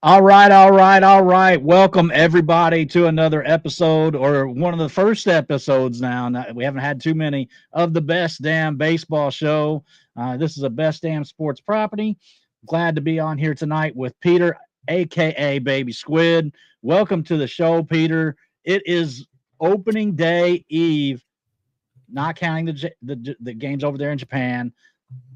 All right. Welcome everybody to another episode, or one of the first episodes now. We haven't had too many of the Best Damn Baseball Show. This is a Best Damn Sports Property. Glad to be on here tonight with Peter, aka Baby Squid. Welcome to the show, Peter. It is opening day eve, not counting the games over there in Japan.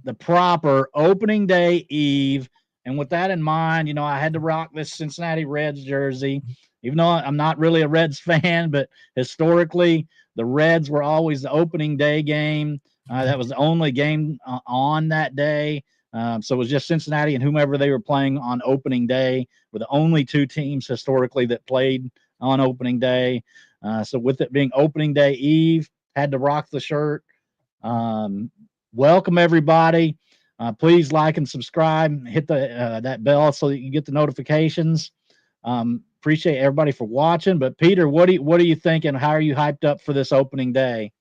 The proper opening day eve. And with that in mind, I had to rock this Cincinnati Reds jersey, even though I'm not really a Reds fan, but historically, the Reds were always the opening day game. That was the only game on that day. So it was just Cincinnati and whomever they were playing on opening day were the only two teams historically that played on opening day. So with it being opening day eve, had to rock the shirt. Um, Welcome everybody. Please like and subscribe. Hit the that bell so that you get the notifications. Appreciate everybody for watching. But Peter, what are you thinking? How are you hyped up for this opening day?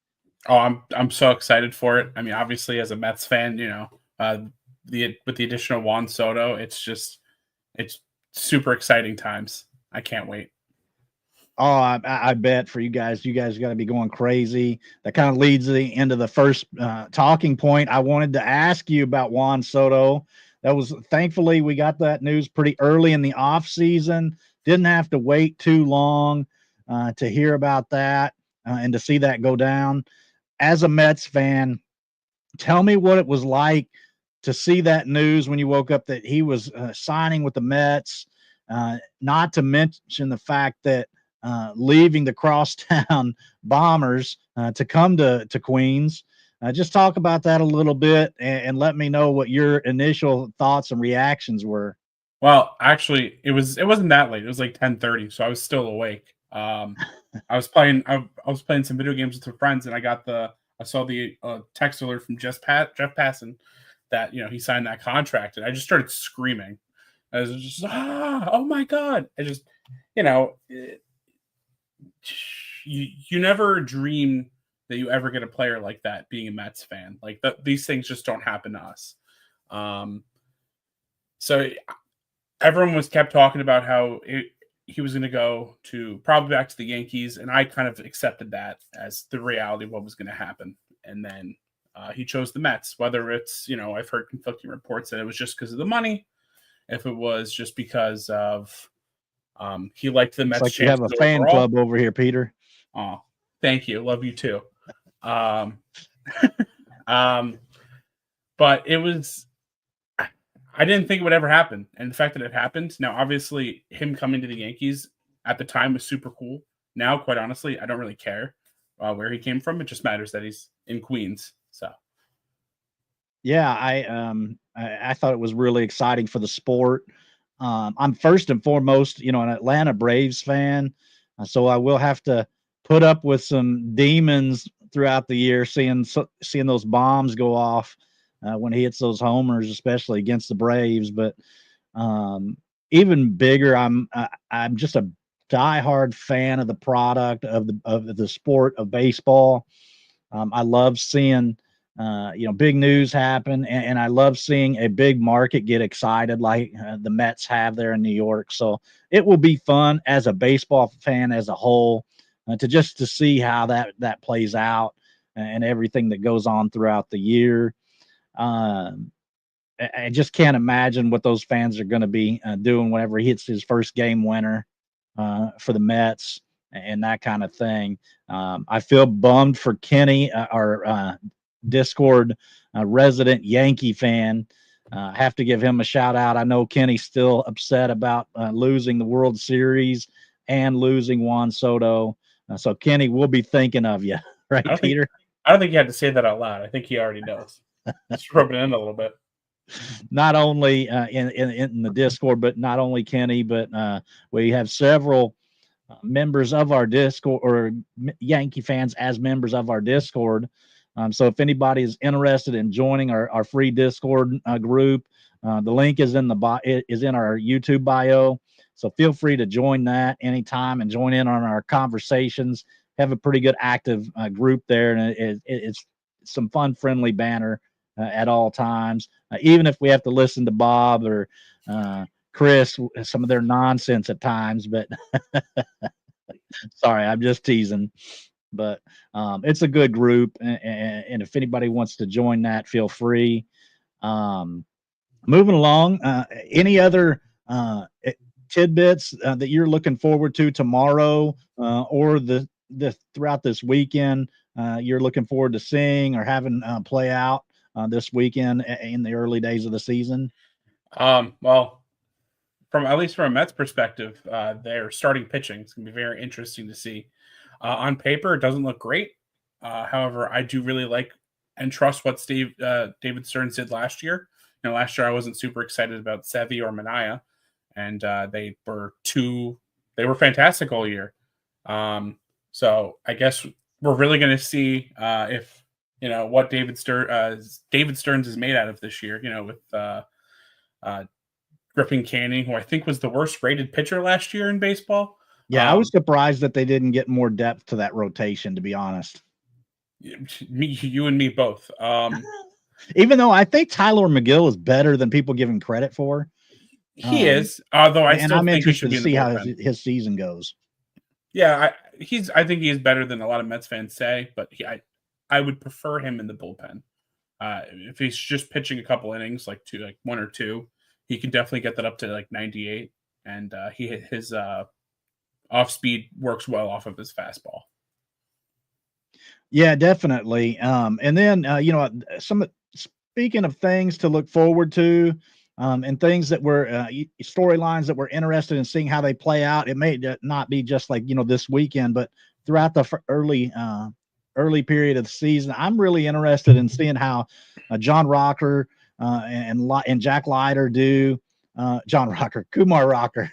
Oh, I'm so excited for it. I mean, obviously, as a Mets fan, the with the addition of Juan Soto, it's super exciting times. I can't wait. Oh, I bet for you guys got to be going crazy. That kind of leads to the end of the first talking point. I wanted to ask you about Juan Soto. That was thankfully we got that news pretty early in the off season. Didn't have to wait too long to hear about that and to see that go down. As a Mets fan, tell me what it was like to see that news when you woke up that he was signing with the Mets. Not to mention the fact that leaving the crosstown bombers to come to Queens. Just talk about that a little bit and let me know what your initial thoughts and reactions were. Well, actually, it wasn't that late. It was like 10:30, so I was still awake. I was playing some video games with some friends, and I saw the text alert from Jeff Passan that he signed that contract, and I just started screaming. I was just oh my god! I just you know you never dream that you ever get a player like that being a Mets fan. Like these things just don't happen to us. Um, so everyone was kept talking about he was going to go to probably back to the Yankees, and I kind of accepted that as the reality of what was going to happen. And then he chose the Mets. Whether it's I've heard conflicting reports that it was just because of the money, if it was just because of he liked the Looks Mets' like you have a chances fan overall. club over here, Peter. Oh, thank you. Love you too. Um, um, but it was, I didn't think it would ever happen. And the fact that it happened, now, obviously, him coming to the Yankees at the time was super cool. Now, quite honestly, I don't really care where he came from. It just matters that he's in Queens. So, Yeah, I thought it was really exciting for the sport. I'm first and foremost, an Atlanta Braves fan, so I will have to put up with some demons throughout the year, seeing those bombs go off when he hits those homers, especially against the Braves. But um, even bigger, I'm just a diehard fan of the product of the sport of baseball. I love seeing big news happen, and I love seeing a big market get excited like the Mets have there in New York. So it will be fun as a baseball fan as a whole to see how that plays out and everything that goes on throughout the year. Um, I just can't imagine what those fans are going to be doing whenever he hits his first game winner for the Mets and that kind of thing. I feel bummed for Kenny, our Discord resident Yankee fan. I have to give him a shout out. I know Kenny's still upset about losing the World Series and losing Juan Soto. So Kenny, we'll be thinking of you, I right, don't think Peter? I don't think you had to say that out loud. I think he already knows. Just rubbing it in a little bit. Not only in the Discord, but not only Kenny, but we have several members of our Discord or Yankee fans as members of our Discord. So if anybody is interested in joining our free Discord group, the link is is in our YouTube bio. So feel free to join that anytime and join in on our conversations. Have a pretty good active group there, and it's some fun, friendly banner at all times. Even if we have to listen to Bob or Chris some of their nonsense at times, but sorry, I'm just teasing. But it's a good group, and if anybody wants to join that, feel free. Um, moving along, any other tidbits that you're looking forward to tomorrow or the throughout this weekend you're looking forward to seeing or having play out this weekend in the early days of the season? Well, from at least from a Mets perspective, their starting pitching is going to be very interesting to see. On paper, it doesn't look great. However, I do really like and trust what David Stearns did last year. Last year I wasn't super excited about Sevy or Mania, and they were fantastic all year. So I guess we're really going to see if what David Stearns is made out of this year. With Griffin Canning, who I think was the worst rated pitcher last year in baseball. Yeah, I was surprised that they didn't get more depth to that rotation, to be honest. You and me both. Even though I think Tyler McGill is better than people give him credit for. He is, although I still I'm think he interested should be to in the see how bullpen. his season goes. Yeah, I think he is better than a lot of Mets fans say, but I would prefer him in the bullpen. If he's just pitching a couple innings, like one or two, he can definitely get that up to like 98, and his off speed works well off of his fastball. Yeah, definitely. And then speaking of things to look forward to, and things that were storylines that we're interested in seeing how they play out. It may not be just like this weekend, but throughout the early period of the season. I'm really interested in seeing how John Rocker and Jack Leiter do. John Rocker, Kumar Rocker,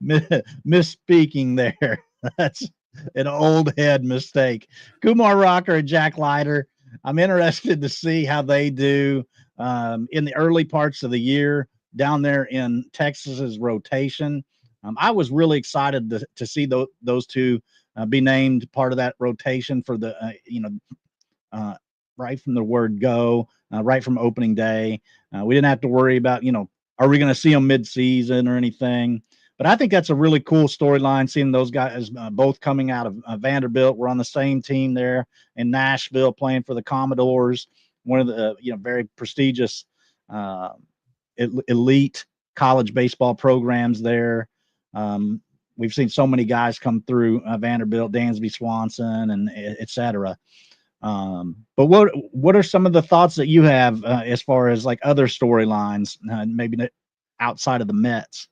misspeaking there. That's an old head mistake. Kumar Rocker and Jack Leiter. I'm interested to see how they do in the early parts of the year down there in Texas's rotation. I was really excited to see those two be named part of that rotation for the right from the word go, right from opening day. We didn't have to worry about are we going to see them mid-season or anything. But I think that's a really cool storyline, seeing those guys both coming out of Vanderbilt. We're on the same team there in Nashville playing for the Commodores, one of the very prestigious elite college baseball programs there. We've seen so many guys come through Vanderbilt, Dansby Swanson, and et cetera. But what are some of the thoughts that you have as far as like other storylines, maybe outside of the Mets?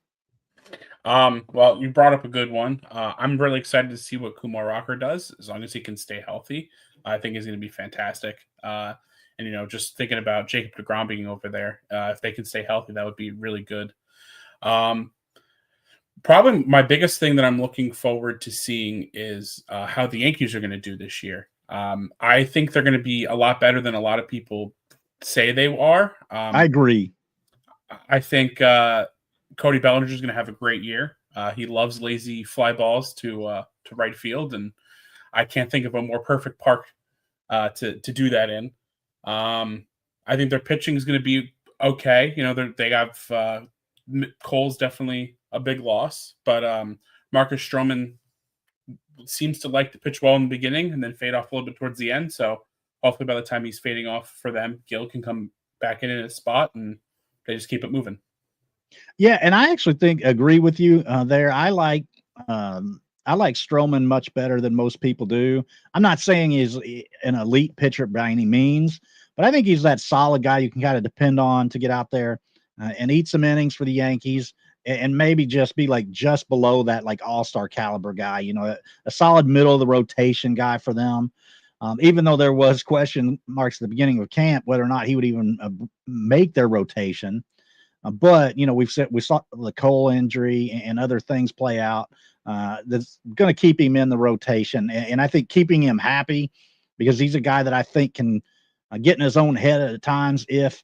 Well, you brought up a good one. I'm really excited to see what Kumar Rocker does, as long as he can stay healthy. I think he's going to be fantastic. And just thinking about Jacob deGrom being over there, if they can stay healthy, that would be really good. Probably my biggest thing that I'm looking forward to seeing is how the Yankees are going to do this year. I think they're going to be a lot better than a lot of people say they are. I agree. I think Cody Bellinger is going to have a great year. He loves lazy fly balls to right field, and I can't think of a more perfect park to do that in. I think their pitching is going to be okay. They have Cole's definitely a big loss, but Marcus Stroman seems to like to pitch well in the beginning and then fade off a little bit towards the end. So hopefully by the time he's fading off for them, Gil can come back in his spot and they just keep it moving. Yeah, and I actually agree with you there. I like Stroman much better than most people do. I'm not saying he's an elite pitcher by any means, but I think he's that solid guy you can kind of depend on to get out there and eat some innings for the Yankees, and maybe just be like just below that like all-star caliber guy. A solid middle of the rotation guy for them. Even though there was question marks at the beginning of camp whether or not he would even make their rotation. But we saw the Cole injury and other things play out. That's going to keep him in the rotation, and I think keeping him happy, because he's a guy that I think can get in his own head at times if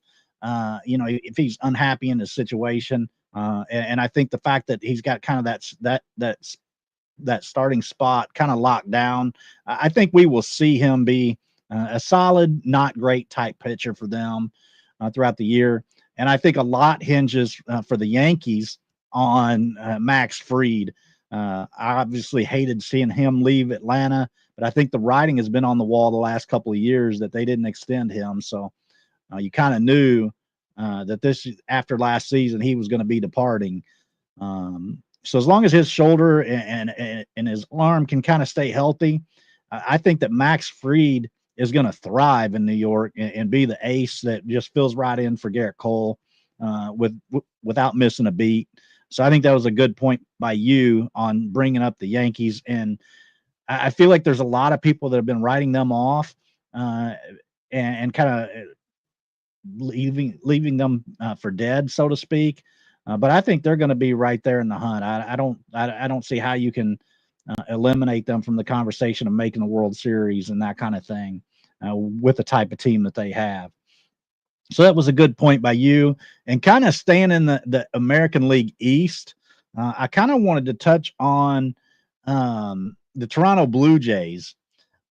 he's unhappy in his situation. And I think the fact that he's got kind of that starting spot kind of locked down, I think we will see him be a solid, not great type pitcher for them throughout the year. And I think a lot hinges for the Yankees on Max Fried. I obviously hated seeing him leave Atlanta, but I think the writing has been on the wall the last couple of years that they didn't extend him. So you kind of knew that this after last season he was going to be departing. So as long as his shoulder and his arm can kind of stay healthy, I think that Max Fried is going to thrive in New York and be the ace that just fills right in for Garrett Cole without missing a beat. So I think that was a good point by you on bringing up the Yankees. And I feel like there's a lot of people that have been writing them off and kind of leaving them for dead, so to speak. But I think they're going to be right there in the hunt. I don't see how you can eliminate them from the conversation of making the World Series and that kind of thing with the type of team that they have. So that was a good point by you. And kind of staying in the American League East, I kind of wanted to touch on the Toronto Blue Jays.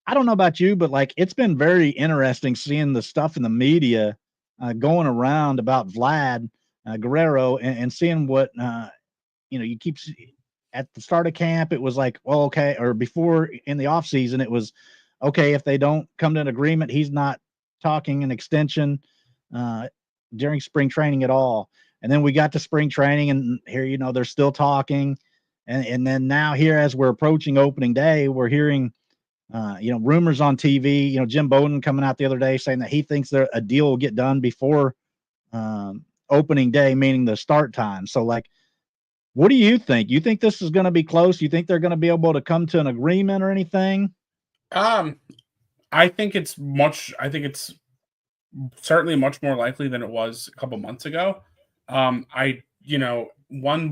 I don't know about you, but like it's been very interesting seeing the stuff in the media going around about Vlad Guerrero and seeing what you keep at the start of camp. It was like, well, okay, or before in the off season, it was okay if they don't come to an agreement, he's not talking an extension during spring training at all. And then we got to spring training, and here they're still talking, and then now here as we're approaching opening day, we're hearing rumors on TV. Jim Bowden coming out the other day saying that he thinks a deal will get done before opening day, meaning the start time. So, like, what do you think? You think this is going to be close? You think they're going to be able to come to an agreement or anything? I think it's certainly much more likely than it was a couple months ago. When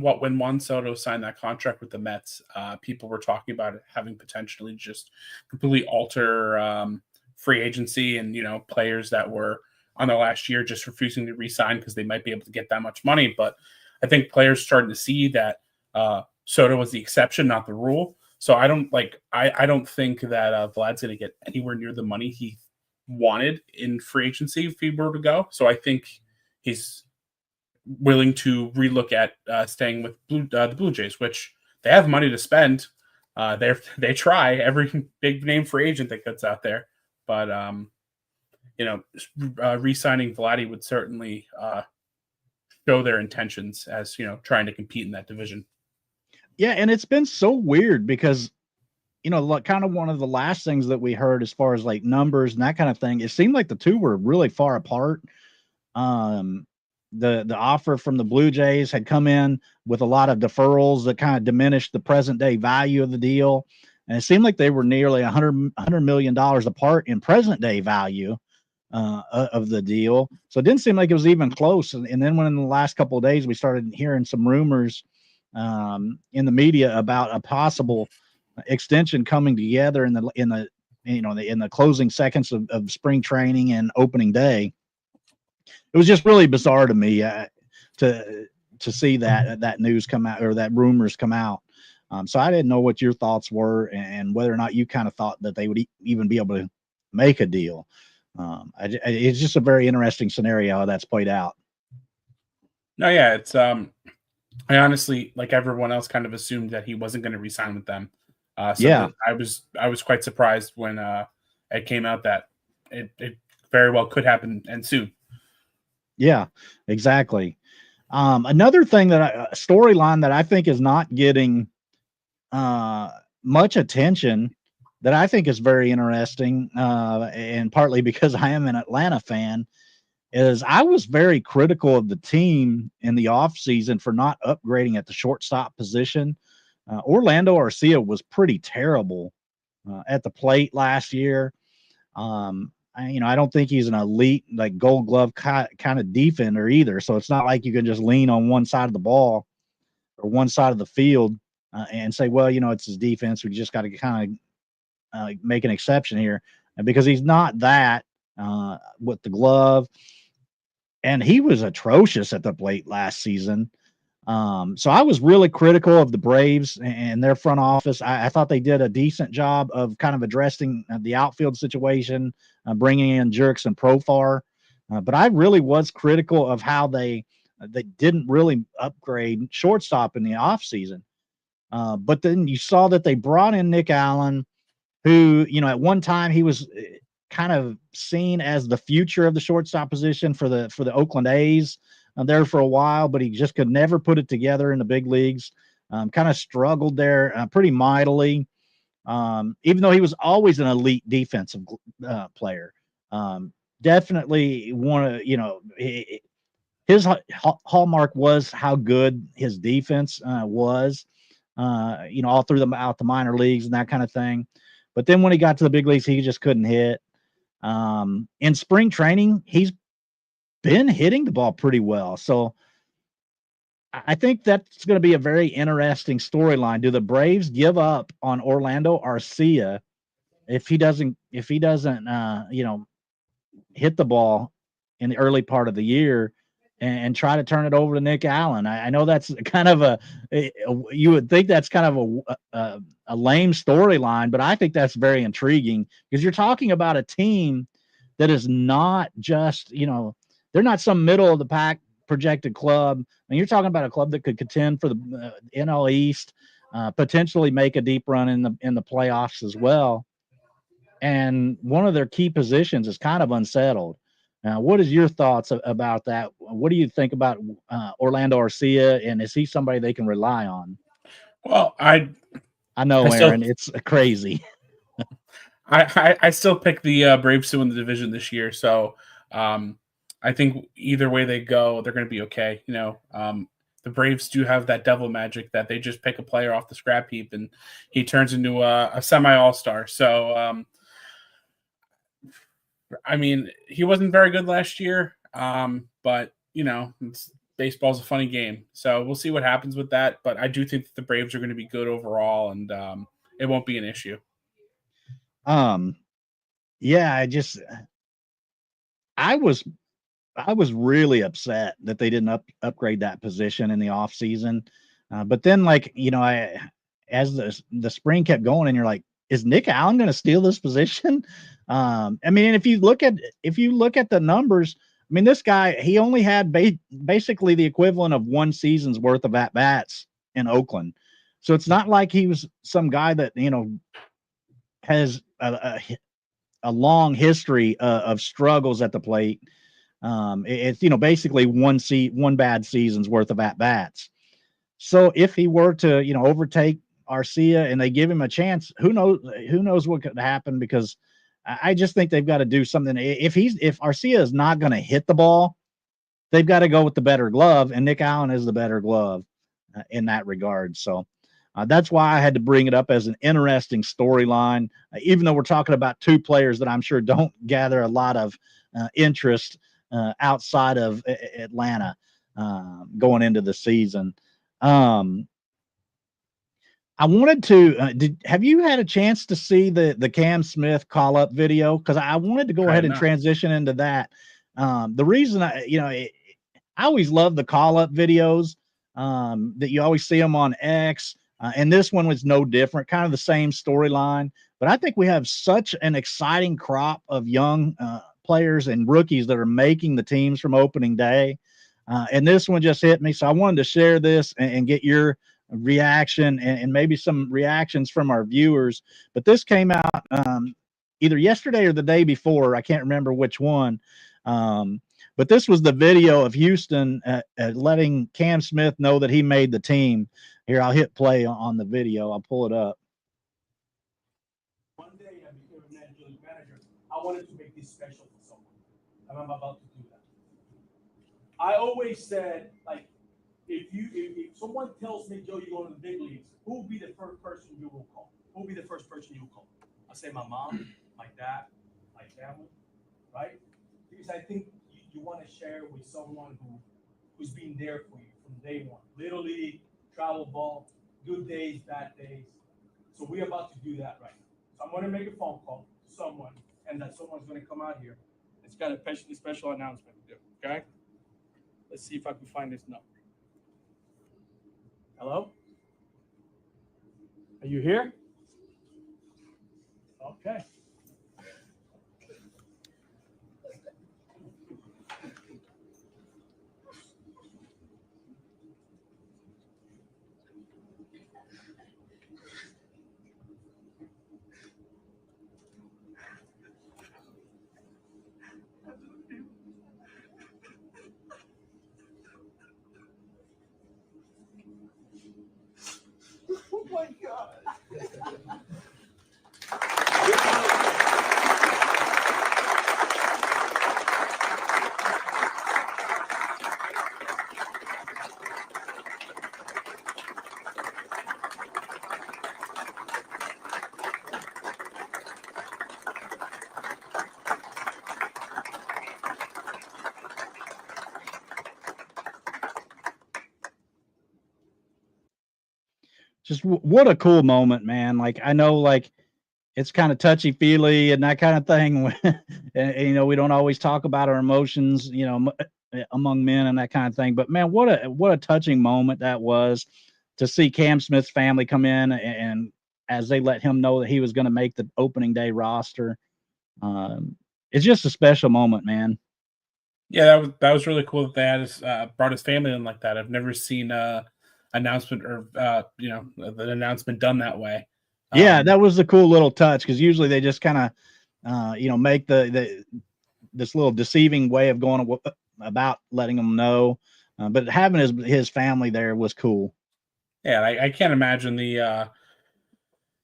Juan Soto signed that contract with the Mets, people were talking about it having potentially just completely alter free agency and, players that were on their last year just refusing to re-sign because they might be able to get that much money. But I think players starting to see that Soto was the exception, not the rule. So I don't think that Vlad's going to get anywhere near the money he wanted in free agency if he were to go. So I think he's willing to relook at staying with the Blue Jays, which they have money to spend. They try every big name free agent that gets out there, but re-signing Vladdy would certainly show their intentions as trying to compete in that division. Yeah, and it's been so weird because kind of one of the last things that we heard as far as like numbers and that kind of thing, it seemed like the two were really far apart. The offer from the Blue Jays had come in with a lot of deferrals that kind of diminished the present day value of the deal. And it seemed like they were nearly $100 million apart in present day value of the deal. So it didn't seem like it was even close. And then when in the last couple of days, we started hearing some rumors in the media about a possible extension coming together in the closing seconds of spring training and opening day. It was just really bizarre to me to see that news come out or that rumors come out. So I didn't know what your thoughts were and whether or not you kind of thought that they would even be able to make a deal. It's just a very interesting scenario how that's played out. No, yeah, it's I honestly, like everyone else, kind of assumed that he wasn't going to re-sign with them. I was quite surprised when it came out that it very well could happen and soon. Yeah, exactly. Another thing that storyline that I think is not getting much attention that I think is very interesting, and partly because I am an Atlanta fan, is I was very critical of the team in the offseason for not upgrading at the shortstop position. Orlando Arcia was pretty terrible at the plate last year. I don't think he's an elite, like Gold Glove kind of defender either. So it's not like you can just lean on one side of the ball or one side of the field and say, well, it's his defense. We just got to kind of make an exception here, and because he's not that with the glove. And he was atrocious at the plate last season. So I was really critical of the Braves and their front office. I thought they did a decent job of kind of addressing the outfield situation, bringing in Jerks and Profar But I really was critical of how they didn't really upgrade shortstop in the offseason. But then you saw that they brought in Nick Allen, who, at one time he was kind of seen as the future of the shortstop position for the Oakland A's there for a while, but he just could never put it together in the big leagues. Kind of struggled there pretty mightily, even though he was always an elite defensive player. Definitely one of, his hallmark was how good his defense was, all through out the minor leagues and that kind of thing. But then when he got to the big leagues, he just couldn't hit. In spring training, he's been hitting the ball pretty well. So I think that's going to be a very interesting storyline. Do the Braves give up on Orlando Arcia if he doesn't hit the ball in the early part of the year and try to turn it over to Nick Allen? I know that's kind of you would think that's kind of a lame storyline, but I think that's very intriguing because you're talking about a team that is not just, they're not some middle of the pack projected club. And you're talking about a club that could contend for the NL East, potentially make a deep run in the playoffs as well. And one of their key positions is kind of unsettled. Now, what is your thoughts about that? What do you think about Orlando Arcia, and is he somebody they can rely on? Well, I know, Aaron, it's crazy. I still pick the Braves to win the division this year, so I think either way they go, they're going to be okay. The Braves do have that devil magic that they just pick a player off the scrap heap and he turns into a semi all-star. So, I mean, he wasn't very good last year, but baseball's a funny game. So we'll see what happens with that. But I do think that the Braves are going to be good overall, and it won't be an issue. Yeah, I was really upset that they didn't upgrade that position in the off season. But then, as the spring kept going, and you're like, is Nick Allen going to steal this position? I mean, if you look at the numbers, I mean, this guy, he only had basically the equivalent of one season's worth of at bats in Oakland. So it's not like he was some guy that has a long history of struggles at the plate. It's basically one bad season's worth of at bats. So if he were to overtake Arcia and they give him a chance, who knows what could happen, because I just think they've got to do something. If Arcia is not going to hit the ball, they've got to go with the better glove, and Nick Allen is the better glove in that regard. So that's why I had to bring it up as an interesting storyline, even though we're talking about two players that I'm sure don't gather a lot of interest outside of Atlanta going into the season. I wanted to. Have you had a chance to see the Cam Smith call up video? Because I wanted to go ahead and transition into that. The reason I always love the call up videos that you always see them on X, and this one was no different. Kind of the same storyline, but I think we have such an exciting crop of young players and rookies that are making the teams from opening day. And this one just hit me, so I wanted to share this and get your reaction and maybe some reactions from our viewers. But this came out either yesterday or the day before. I can't remember which one. But this was the video of Houston letting Cam Smith know that he made the team. Here, I'll hit play on the video. I'll pull it up. One day I became a manager. I wanted to make this special for someone, and I'm about to do that. I always said, like, if someone tells me, Joe, you're going to the big leagues, who will be the first person you will call? Who will be the first person you will call? I say my mom, my dad, my family, right? Because I think you want to share with someone who's been there for you from day one. Little league, travel ball, good days, bad days. So we're about to do that right now. So I'm going to make a phone call to someone, and that someone's going to come out here. It's got a special announcement to do, okay? Let's see if I can find this number. Hello? Are you here? Okay. Oh my God. Just what a cool moment, man. Like, I know, like, it's kind of touchy feely and that kind of thing. And, we don't always talk about our emotions, among men and that kind of thing. But man, what a touching moment that was to see Cam Smith's family come in and as they let him know that he was going to make the opening day roster. It's just a special moment, man. Yeah, that was really cool that they had brought his family in like that. I've never seen announcement or the announcement done that way. Yeah, that was a cool little touch because usually they just kind of make this little deceiving way of going about letting them know, but having his family there was cool. Yeah, I can't imagine the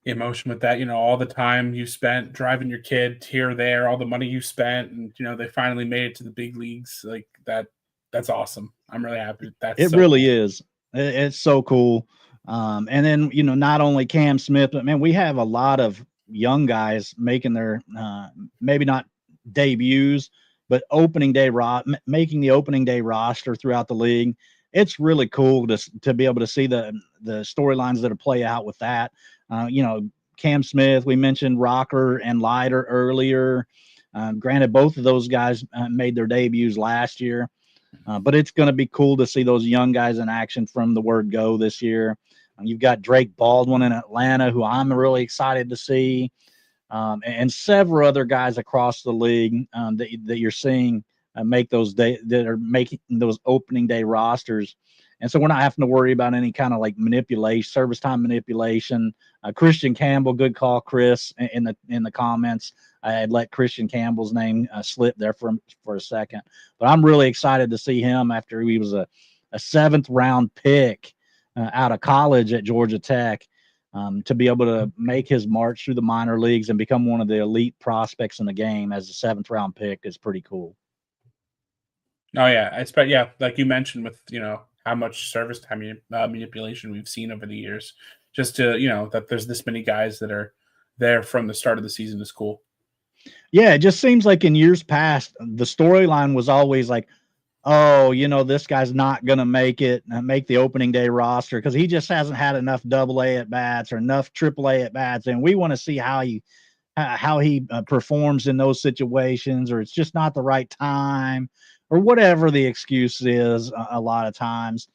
emotion with that. All the time you spent driving your kid here or there, all the money you spent, and they finally made it to the big leagues. Like that. That's awesome. I'm really happy. It So really cool. is. It's so cool. And then not only Cam Smith, but man, we have a lot of young guys making their maybe not debuts, but making the opening day roster throughout the league. It's really cool to be able to see the storylines that play out with that. Cam Smith, we mentioned Rocker and Leiter earlier. Granted, both of those guys made their debuts last year. But it's going to be cool to see those young guys in action from the word go this year. You've got Drake Baldwin in Atlanta, who I'm really excited to see, and several other guys across the league that you're seeing that are making those opening day rosters. And so we're not having to worry about any kind of like service time manipulation. Christian Campbell, good call, Chris, in the comments. I had let Christian Campbell's name slip there for a second, but I'm really excited to see him after he was a 7th round pick out of college at Georgia Tech. To be able to make his march through the minor leagues and become one of the elite prospects in the game as a 7th round pick is pretty cool. Oh yeah, I expect like you mentioned with how much service time manipulation we've seen over the years, just to that there's this many guys that are there from the start of the season is cool. Yeah, it just seems like in years past the storyline was always like, oh, this guy's not going to make the opening day roster because he just hasn't had enough AA at bats or enough AAA at bats, and we want to see how he performs in those situations, or it's just not the right time, or whatever the excuse is. A lot of times,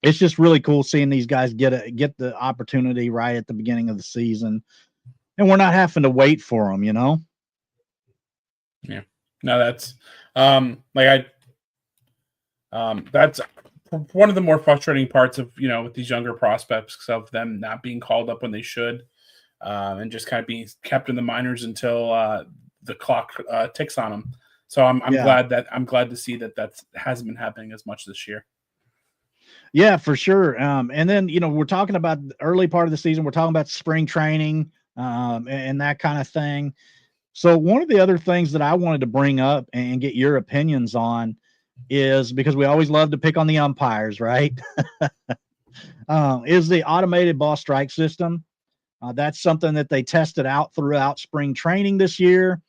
it's just really cool seeing these guys get the opportunity right at the beginning of the season, and we're not having to wait for them. Yeah, no, that's that's one of the more frustrating parts of with these younger prospects of them not being called up when they should, and just kind of being kept in the minors until the clock ticks on them. So I'm glad to see that hasn't been happening as much this year. Yeah, for sure. And then we're talking about the early part of the season. We're talking about spring training and that kind of thing. So one of the other things that I wanted to bring up and get your opinions on is, because we always love to pick on the umpires, right? Is the automated ball strike system. That's something that they tested out throughout spring training this year.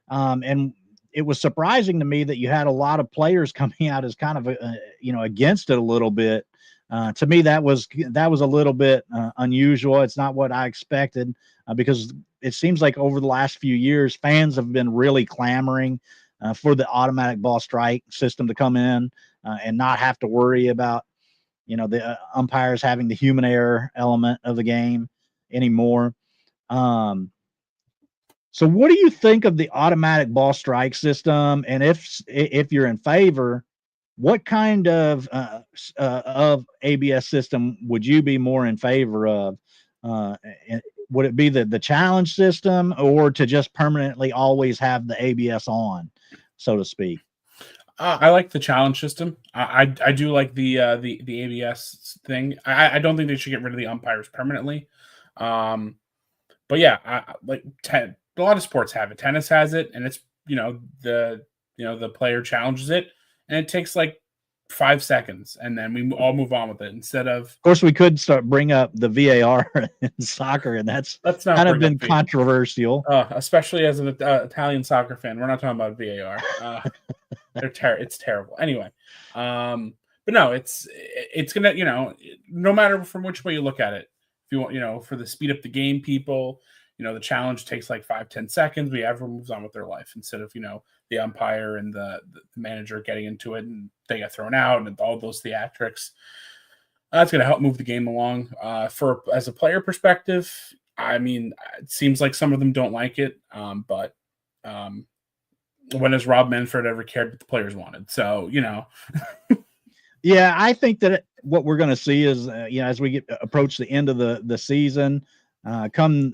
And it was surprising to me that you had a lot of players coming out as kind of, against it a little bit. To me, that was a little bit unusual. It's not what I expected because it seems like over the last few years, fans have been really clamoring for the automatic ball strike system to come in and not have to worry about, the umpires having the human error element of the game anymore. So what do you think of the automatic ball strike system? And if you're in favor, what kind of ABS system would you be more in favor of? Uh, would it be the challenge system, or to just permanently always have the ABS on, so to speak? I like the challenge system. I do like the ABS thing. I don't think they should get rid of the umpires permanently. Um, but yeah, like a lot of sports have it. Tennis has it, and it's the player challenges it, and it takes like 5 seconds, and then we all move on with it instead of. Of course, we could bring up the VAR in soccer, and that's Let's not kind of bring been up VAR. Controversial. Especially as an Italian soccer fan. We're not talking about VAR. It's terrible. Anyway, but no, it's gonna, no matter from which way you look at it, if you want, for the speed up the game, people, the challenge takes like 5-10 seconds. Everyone moves on with their life instead of the umpire and the manager getting into it and they get thrown out and all those theatrics. That's going to help move the game along. As a player perspective, I mean, it seems like some of them don't like it, but when has Rob Manfred ever cared what the players wanted? So, Yeah, I think that what we're going to see is, as we approach the end of the season, come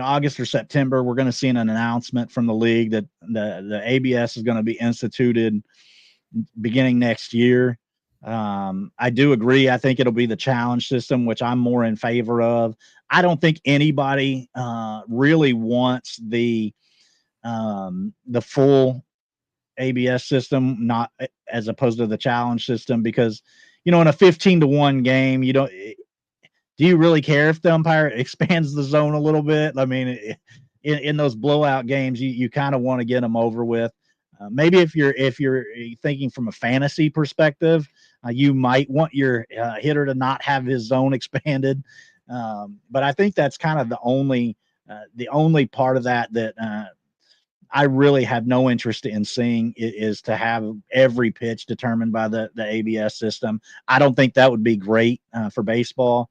August or September, we're going to see an announcement from the league that the ABS is going to be instituted beginning next year. I do agree. I think it'll be the challenge system, which I'm more in favor of. I don't think anybody really wants the full ABS system, not as opposed to the challenge system, because in a 15-1 game, do you really care if the umpire expands the zone a little bit? I mean, in those blowout games, you kind of want to get them over with. Maybe if you're thinking from a fantasy perspective, you might want your hitter to not have his zone expanded. But I think that's kind of the only part of that I really have no interest in seeing, is to have every pitch determined by the ABS system. I don't think that would be great for baseball,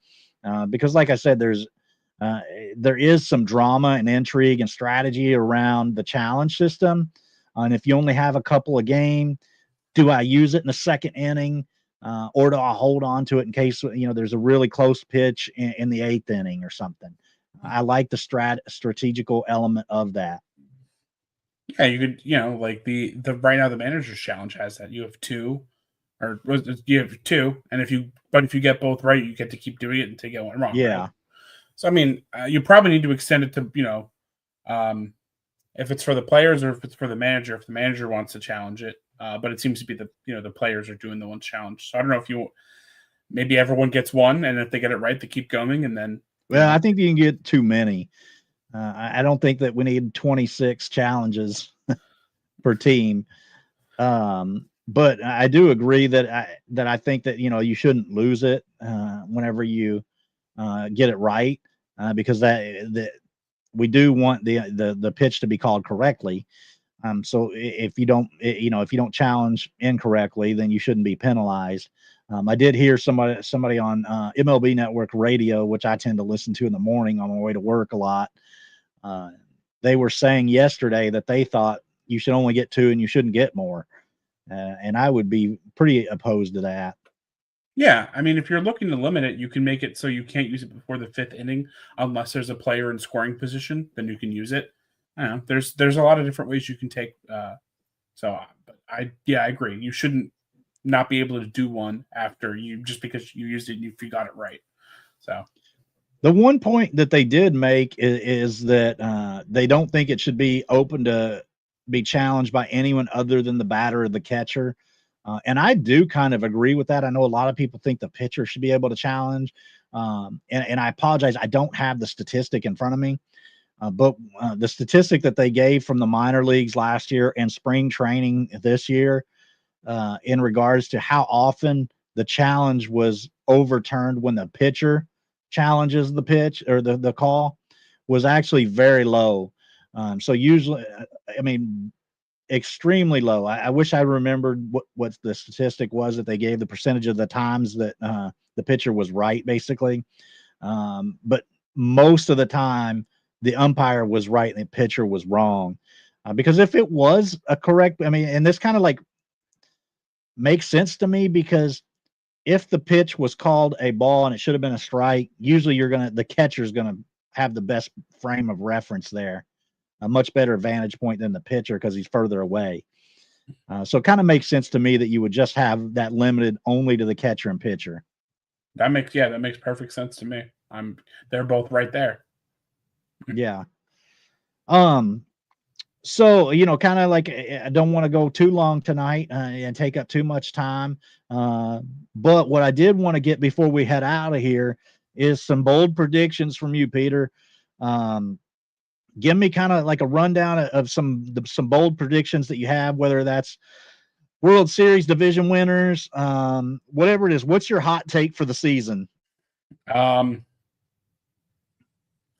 because, like I said, there is some drama and intrigue and strategy around the challenge system. And if you only have a couple of games, do I use it in the second inning, or do I hold on to it in case there's a really close pitch in the eighth inning or something? I like the strategical element of that. Yeah, you could, like the right now the manager's challenge has that. You have two, and if you get both right, you get to keep doing it until you get one wrong. Yeah. Right? So I mean, you probably need to extend it to if it's for the players or if it's for the manager. If the manager wants to challenge it, but it seems to be the players are doing the one challenge. So I don't know if maybe everyone gets one, and if they get it right, they keep going, and then. Well, I think you can get too many. I don't think that we need 26 challenges per team. But I do agree that I think that you shouldn't lose it whenever you get it right, because we do want the pitch to be called correctly. So if you don't challenge incorrectly, then you shouldn't be penalized. I did hear somebody on MLB Network radio, which I tend to listen to in the morning on my way to work a lot. They were saying yesterday that they thought you should only get two and you shouldn't get more. And I would be pretty opposed to that. Yeah, I mean, if you're looking to limit it, you can make it so you can't use it before the fifth inning unless there's a player in scoring position. Then you can use it. I don't know. There's a lot of different ways you can take. But I agree. You shouldn't not be able to do one after just because you used it and you got it right. So. The one point that they did make is that they don't think it should be open to be challenged by anyone other than the batter or the catcher. And I do kind of agree with that. I know a lot of people think the pitcher should be able to challenge. And I apologize, I don't have the statistic in front of me. But the statistic that they gave from the minor leagues last year and spring training this year, in regards to how often the challenge was overturned when the pitcher challenges the pitch or the call, was actually very low. So usually, I mean, extremely low. I wish I remembered what the statistic was that they gave, the percentage of the times that the pitcher was right, basically. But most of the time, the umpire was right and the pitcher was wrong. Because if it was a correct, I mean, and this kind of like makes sense to me because if the pitch was called a ball and it should have been a strike, usually the catcher's gonna have the best frame of reference there, a much better vantage point than the pitcher because he's further away. So it kind of makes sense to me that you would just have that limited only to the catcher and pitcher. That makes perfect sense to me. They're both right there. Yeah. So, kind of like I don't want to go too long tonight and take up too much time. But what I did want to get before we head out of here is some bold predictions from you, Peter. Give me kind of like a rundown of some bold predictions that you have, whether that's World Series division winners, whatever it is. What's your hot take for the season? How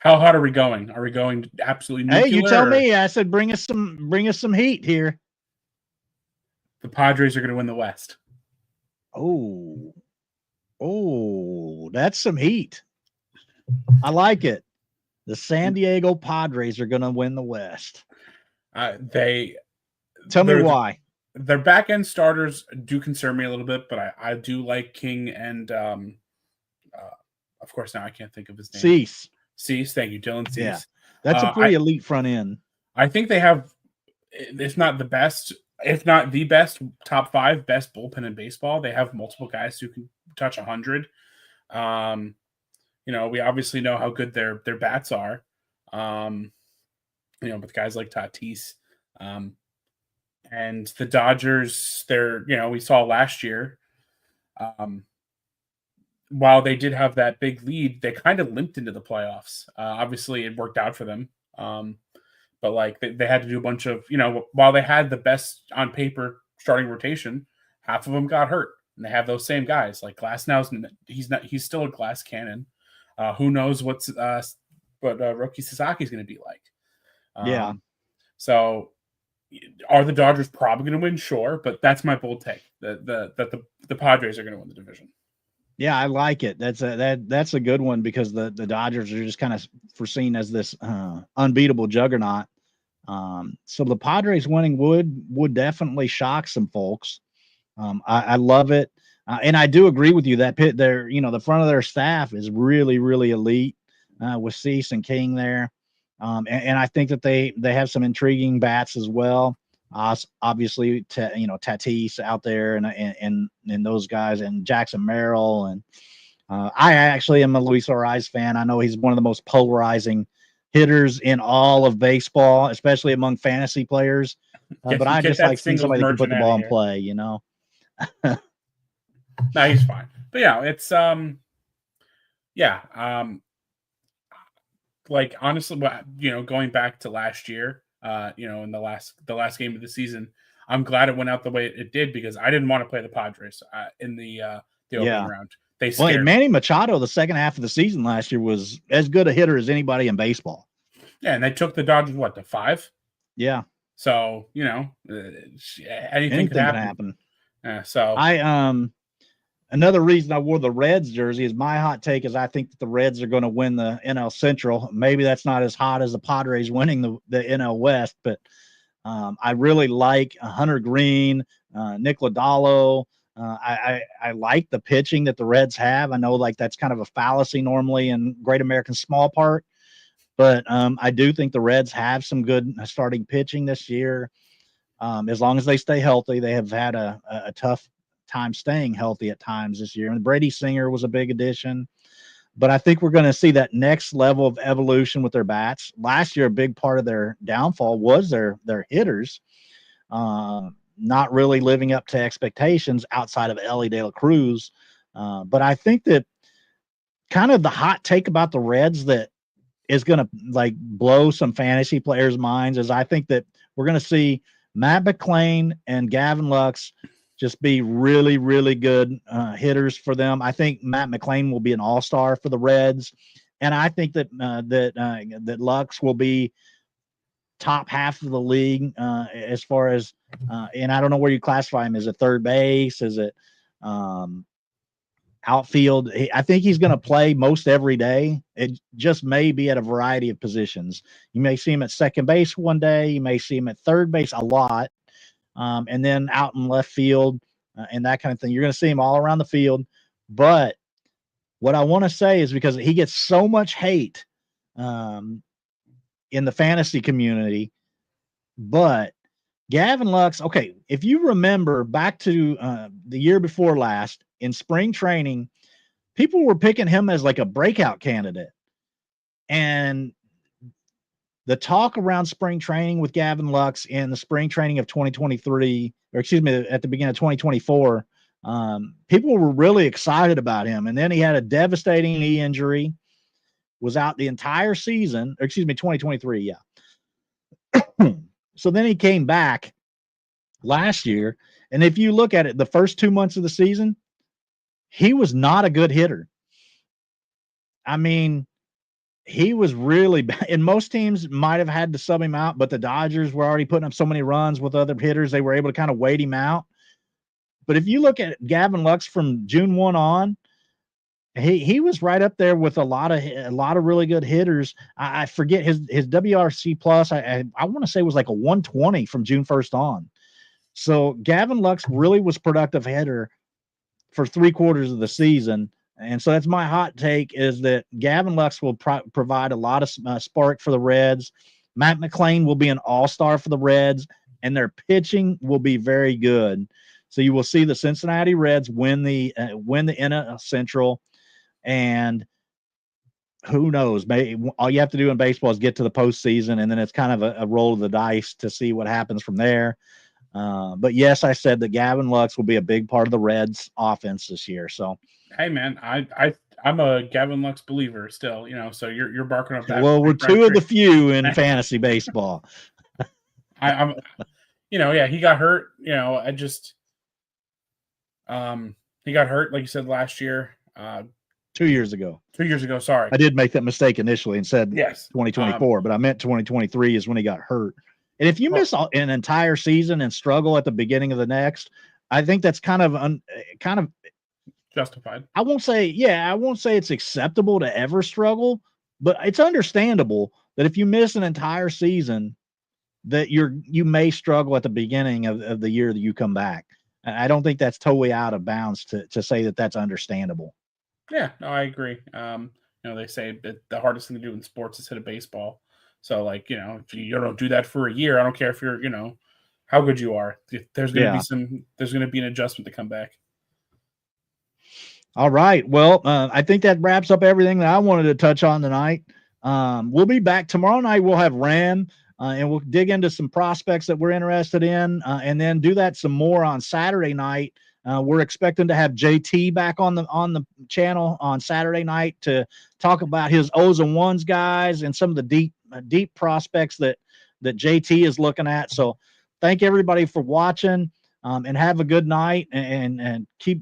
hot are we going? Are we going absolutely nuclear? Hey, you tell me. I said bring us some heat here. The Padres are going to win the West. Oh, that's some heat. I like it. The San Diego Padres are going to win the West. Tell me why. Their back end starters do concern me a little bit, but I do like King and of course now I can't think of his name. Cease, thank you, Dylan Cease. Yeah, that's a pretty elite front end. I think they have, if not the best, if not the best, top 5 best bullpen in baseball. They have multiple guys who can touch 100. We obviously know how good their bats are. With guys like Tatis. And the Dodgers, we saw last year, while they did have that big lead, they kind of limped into the playoffs. Obviously, it worked out for them. But like they had to do a bunch of, while they had the best on paper starting rotation, half of them got hurt. And they have those same guys. Like Glasnow's, he's still a glass cannon. Who knows what Roki Sasaki is going to be like? Yeah. So are the Dodgers probably going to win? Sure, but that's my bold take that the Padres are going to win the division. Yeah, I like it. That's a good one because the Dodgers are just kind of foreseen as this unbeatable juggernaut. So the Padres winning would definitely shock some folks. I love it. And I do agree with you that the front of their staff is really, really elite with Cease and King there. And I think that they have some intriguing bats as well. Obviously, Tatis out there and those guys and Jackson Merrill. And I actually am a Luis Ariz fan. I know he's one of the most polarizing hitters in all of baseball, especially among fantasy players. But I just like seeing somebody that can put the ball in play, No, he's fine. But yeah, it's like honestly, going back to last year, in the last game of the season, I'm glad it went out the way it did because I didn't want to play the Padres in the opening round. They scared me. Manny Machado, the second half of the season last year was as good a hitter as anybody in baseball. Yeah, and they took the Dodgers to 5. Yeah. So anything can happen. So another reason I wore the Reds jersey is my hot take is I think that the Reds are going to win the NL Central. Maybe that's not as hot as the Padres winning the NL West, but I really like Hunter Green, Nick Lodolo. I like the pitching that the Reds have. I know like that's kind of a fallacy normally in Great American Small Park, but I do think the Reds have some good starting pitching this year. As long as they stay healthy, they have had a tough time staying healthy at times this year. And Brady Singer was a big addition, but I think we're going to see that next level of evolution with their bats. Last year, a big part of their downfall was their hitters not really living up to expectations outside of Ellie De La Cruz. But I think that kind of the hot take about the Reds that is going to like blow some fantasy players' minds is I think that we're going to see Matt McClain and Gavin Lux just be really, really good hitters for them. I think Matt McClain will be an all-star for the Reds, and I think that that Lux will be top half of the league as far as and I don't know where you classify him. Is it third base? Is it outfield? I think he's going to play most every day. It just may be at a variety of positions. You may see him at second base one day. You may see him at third base a lot. And then out in left field, and that kind of thing. You're going to see him all around the field. But what I want to say is because he gets so much hate in the fantasy community, but Gavin Lux, okay, if you remember back to the year before last in spring training, people were picking him as like a breakout candidate. And the talk around spring training with Gavin Lux in the spring training of 2023, or excuse me, at the beginning of 2024, people were really excited about him. And then he had a devastating knee injury, was out the entire season, or excuse me, 2023. Yeah. So then he came back last year. And if you look at it, the first 2 months of the season, he was not a good hitter. I mean, he was really bad. And most teams might have had to sub him out, but the Dodgers were already putting up so many runs with other hitters, they were able to kind of wait him out. But if you look at Gavin Lux from June 1 on, he was right up there with a lot of really good hitters. I forget his WRC plus. I want to say it was like a 120 from June 1st on. So Gavin Lux really was productive hitter for 3/4 of the season. And so that's my hot take, is that Gavin Lux will provide a lot of spark for the Reds. Matt McClain will be an all-star for the Reds, and their pitching will be very good. So you will see the Cincinnati Reds win the NL Central, and who knows? Maybe all you have to do in baseball is get to the postseason, and then it's kind of a roll of the dice to see what happens from there. But yes, I said that Gavin Lux will be a big part of the Reds' offense this year. So, hey man, I'm a Gavin Lux believer still. So you're barking up that. Well, we're two of the few in fantasy baseball. I'm, yeah, he got hurt. I just, he got hurt, like you said, last year. 2 years ago. 2 years ago, sorry. I did make that mistake initially and said yes 2024, but I meant 2023 is when he got hurt. And if you miss an entire season and struggle at the beginning of the next, I think that's kind of justified. I won't say it's acceptable to ever struggle, but it's understandable that if you miss an entire season, that you may struggle at the beginning of the year that you come back. I don't think that's totally out of bounds to say that that's understandable. Yeah, no, I agree. They say that the hardest thing to do in sports is hit a baseball. So, if you don't do that for a year, I don't care if you're, how good you are. There's going to be an adjustment to come back. All right. Well, I think that wraps up everything that I wanted to touch on tonight. We'll be back tomorrow night. We'll have Ram, and we'll dig into some prospects that we're interested in, and then do that some more on Saturday night. We're expecting to have JT back on the channel on Saturday night to talk about his O's and ones guys and some of the deep prospects that JT is looking at. So thank everybody for watching, and have a good night, and keep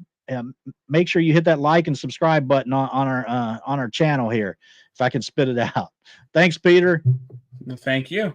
make sure you hit that like and subscribe button on our channel here, if I can spit it out. Thanks, Peter. Thank you.